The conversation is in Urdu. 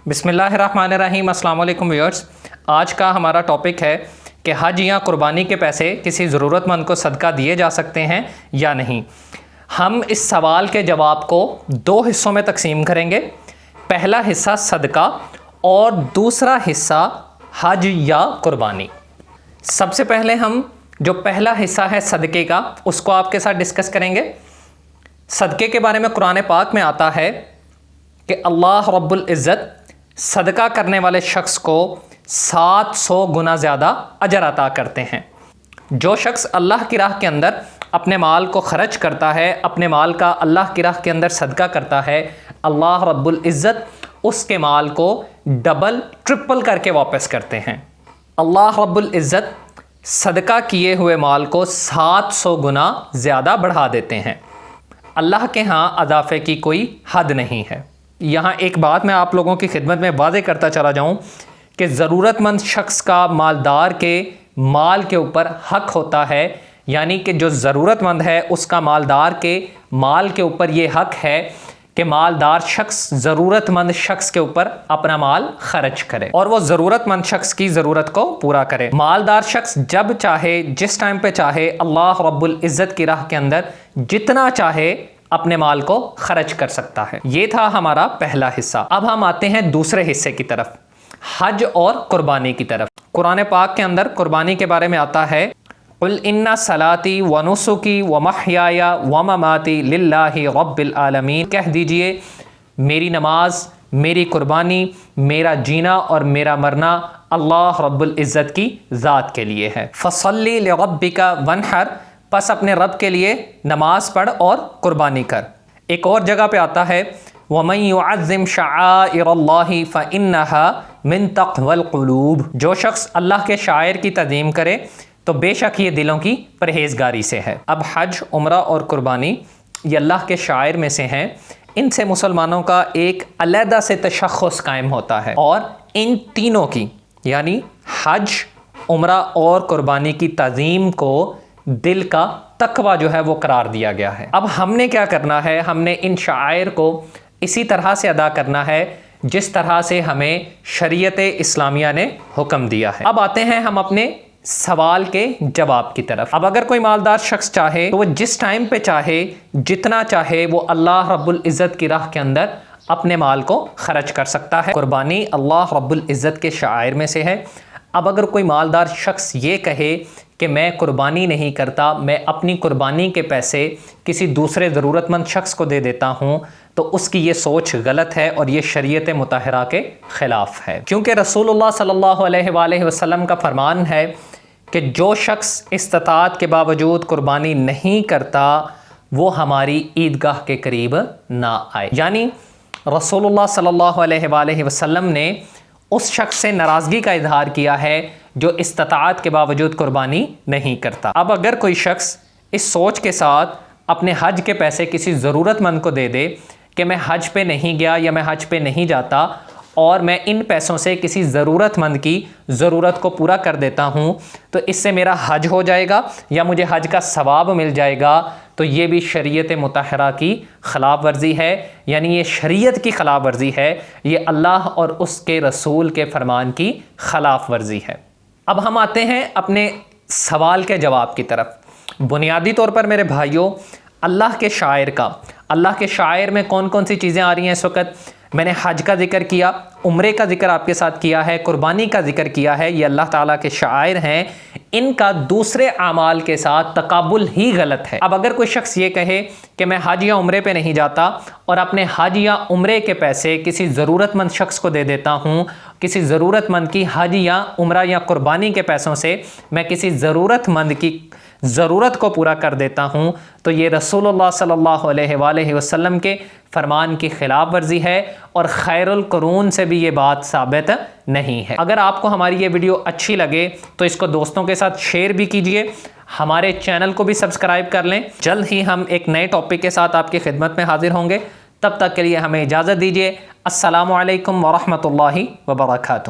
بسم اللہ الرحمن الرحیم۔ السلام علیکم ویورز، آج کا ہمارا ٹاپک ہے کہ حج یا قربانی کے پیسے کسی ضرورت مند کو صدقہ دیے جا سکتے ہیں یا نہیں۔ ہم اس سوال کے جواب کو دو حصوں میں تقسیم کریں گے۔ پہلا حصہ صدقہ اور دوسرا حصہ حج یا قربانی۔ سب سے پہلے ہم جو پہلا حصہ ہے صدقے کا، اس کو آپ کے ساتھ ڈسکس کریں گے۔ صدقے کے بارے میں قرآن پاک میں آتا ہے کہ اللہ رب العزت صدقہ کرنے والے شخص کو 700 گنا زیادہ اجر عطا کرتے ہیں۔ جو شخص اللہ کی راہ کے اندر اپنے مال کو خرچ کرتا ہے، اپنے مال کا اللہ کی راہ کے اندر صدقہ کرتا ہے، اللہ رب العزت اس کے مال کو ڈبل ٹرپل کر کے واپس کرتے ہیں۔ اللہ رب العزت صدقہ کیے ہوئے مال کو 700 گنا زیادہ بڑھا دیتے ہیں۔ اللہ کے ہاں اضافے کی کوئی حد نہیں ہے۔ یہاں ایک بات میں آپ لوگوں کی خدمت میں واضح کرتا چلا جاؤں کہ ضرورت مند شخص کا مالدار کے مال کے اوپر حق ہوتا ہے، یعنی کہ جو ضرورت مند ہے اس کا مالدار کے مال کے اوپر یہ حق ہے کہ مالدار شخص ضرورت مند شخص کے اوپر اپنا مال خرچ کرے اور وہ ضرورت مند شخص کی ضرورت کو پورا کرے۔ مالدار شخص جب چاہے، جس ٹائم پہ چاہے، اللہ رب العزت کی راہ کے اندر جتنا چاہے اپنے مال کو خرچ کر سکتا ہے۔ یہ تھا ہمارا پہلا حصہ۔ اب ہم آتے ہیں دوسرے حصے کی طرف، حج اور قربانی کی طرف۔ قرآن پاک کے اندر قربانی کے بارے میں آتا ہے قُلْ إِنَّ صَلَاتِي وَنُسُكِي وَمَحْيَايَ وَمَمَاتِي لِلَّهِ رَبِّ الْعَالَمِينَ، کہہ دیجئے میری نماز، میری قربانی، میرا جینا اور میرا مرنا اللہ رب العزت کی ذات کے لیے ہے۔ فَصَلِّ لِرَبِّكَ وَانْحَرْ، پس اپنے رب کے لیے نماز پڑھ اور قربانی کر۔ ایک اور جگہ پہ آتا ہے وَمَن يُعَظِّمْ شَعَائِرَ اللَّهِ فَإِنَّهَا مِن تَقْوَى الْقُلُوبِ، جو شخص اللہ کے شاعر کی تعظیم کرے تو بے شک یہ دلوں کی پرہیزگاری سے ہے۔ اب حج، عمرہ اور قربانی یہ اللہ کے شاعر میں سے ہیں۔ ان سے مسلمانوں کا ایک علیحدہ سے تشخص قائم ہوتا ہے، اور ان تینوں کی یعنی حج، عمرہ اور قربانی کی تعظیم کو دل کا تقوی جو ہے وہ قرار دیا گیا ہے۔ اب ہم نے کیا کرنا ہے؟ ہم نے ان شعائر کو اسی طرح سے ادا کرنا ہے جس طرح سے ہمیں شریعت اسلامیہ نے حکم دیا ہے۔ اب آتے ہیں ہم اپنے سوال کے جواب کی طرف۔ اب اگر کوئی مالدار شخص چاہے تو وہ جس ٹائم پہ چاہے، جتنا چاہے، وہ اللہ رب العزت کی راہ کے اندر اپنے مال کو خرچ کر سکتا ہے۔ قربانی اللہ رب العزت کے شعائر میں سے ہے۔ اب اگر کوئی مالدار شخص یہ کہے کہ میں قربانی نہیں کرتا، میں اپنی قربانی کے پیسے کسی دوسرے ضرورت مند شخص کو دے دیتا ہوں، تو اس کی یہ سوچ غلط ہے اور یہ شریعت مطہرہ کے خلاف ہے، کیونکہ رسول اللہ صلی اللہ علیہ وآلہ وسلم کا فرمان ہے کہ جو شخص استطاعت کے باوجود قربانی نہیں کرتا وہ ہماری عیدگاہ کے قریب نہ آئے۔ یعنی رسول اللہ صلی اللہ علیہ وآلہ وسلم نے اس شخص سے ناراضگی کا اظہار کیا ہے جو استطاعت کے باوجود قربانی نہیں کرتا۔ اب اگر کوئی شخص اس سوچ کے ساتھ اپنے حج کے پیسے کسی ضرورت مند کو دے دے کہ میں حج پہ نہیں گیا یا میں حج پہ نہیں جاتا اور میں ان پیسوں سے کسی ضرورت مند کی ضرورت کو پورا کر دیتا ہوں، تو اس سے میرا حج ہو جائے گا یا مجھے حج کا ثواب مل جائے گا، تو یہ بھی شریعت مطہرہ کی خلاف ورزی ہے۔ یعنی یہ شریعت کی خلاف ورزی ہے، یہ اللہ اور اس کے رسول کے فرمان کی خلاف ورزی ہے۔ اب ہم آتے ہیں اپنے سوال کے جواب کی طرف۔ بنیادی طور پر میرے بھائیوں، اللہ کے شاعر کا، اللہ کے شاعر میں کون کون سی چیزیں آ رہی ہیں اس وقت؟ میں نے حج کا ذکر کیا، عمرے کا ذکر آپ کے ساتھ کیا ہے، قربانی کا ذکر کیا ہے۔ یہ اللہ تعالیٰ کے شاعر ہیں، ان کا دوسرے اعمال کے ساتھ تقابل ہی غلط ہے۔ اب اگر کوئی شخص یہ کہے کہ میں حج یا عمرے پہ نہیں جاتا اور اپنے حج یا عمرے کے پیسے کسی ضرورت مند شخص کو دے دیتا ہوں، کسی ضرورت مند کی حج یا عمرہ یا قربانی کے پیسوں سے میں کسی ضرورت مند کی ضرورت کو پورا کر دیتا ہوں، تو یہ رسول اللہ صلی اللہ علیہ وآلہ وسلم کے فرمان کی خلاف ورزی ہے، اور خیر القرون سے بھی یہ بات ثابت نہیں ہے۔ اگر آپ کو ہماری یہ ویڈیو اچھی لگے تو اس کو دوستوں کے ساتھ شیئر بھی کیجئے، ہمارے چینل کو بھی سبسکرائب کر لیں۔ جلد ہی ہم ایک نئے ٹاپک کے ساتھ آپ کی خدمت میں حاضر ہوں گے، تب تک کے لیے ہمیں اجازت دیجیے۔ السلام علیکم ورحمۃ اللہ وبرکاتہ۔